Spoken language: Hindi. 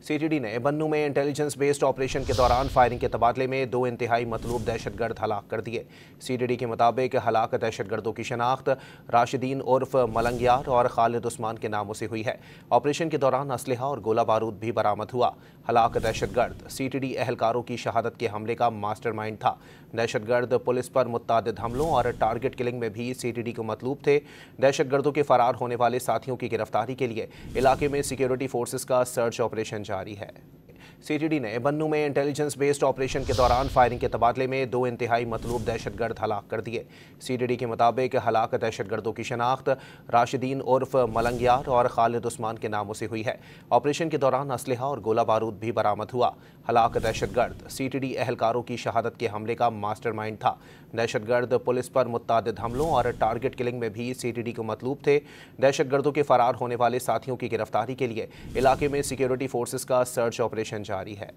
सीटीडी ने बन्नू में इंटेलिजेंस बेस्ड ऑपरेशन के दौरान फायरिंग के तबादले में 2 इंतहाई मतलूब दहशतगर्द हलाक कर दिए। सीटीडी के मुताबिक हलाक दहशतगर्दों की शनाख्त राशिदीन उर्फ मलंगियार और खालिद उस्मान के नामों से हुई है। ऑपरेशन के दौरान असलहा और गोला बारूद भी बरामद हुआ। हलाक दहशतगर्द सीटीडी एहलकारों की शहादत के हमले का मास्टरमाइंड था। दहशतगर्द पुलिस पर मुत्तादिद हमलों और टारगेट किलिंग में भी सीटीडी को मतलूब थे। दहशतगर्दों के फरार होने वाले साथियों की गिरफ्तारी के लिए इलाके में सिक्योरिटी फोर्सेस का सर्च ऑपरेशन जारी है। सीटीडी ने बन्नू में इंटेलिजेंस बेस्ड ऑपरेशन के दौरान फायरिंग के तबादले में 2 इंतहाई मतलूब दहशतगर्द हलाक कर दिए। सीटीडी के मुताबिक हलाक दहशतगर्दों की शनाख्त राशिदीन उर्फ मलंगियार और खालिद उस्मान के नामों से हुई है। ऑपरेशन के दौरान असलहा और गोला बारूद भी बरामद हुआ। हलाक दहशतगर्द सीटीडी एहलकारों की शहादत के हमले का मास्टरमाइंड था। दहशतगर्द पुलिस पर मुत्तादिद हमलों और टारगेट किलिंग में भी सीटीडी को मतलूब थे। दहशतगर्दों के फरार होने वाले साथियों की गिरफ्तारी के लिए इलाके में सिक्योरिटी फोर्सेस का सर्च ऑपरेशन जारी है।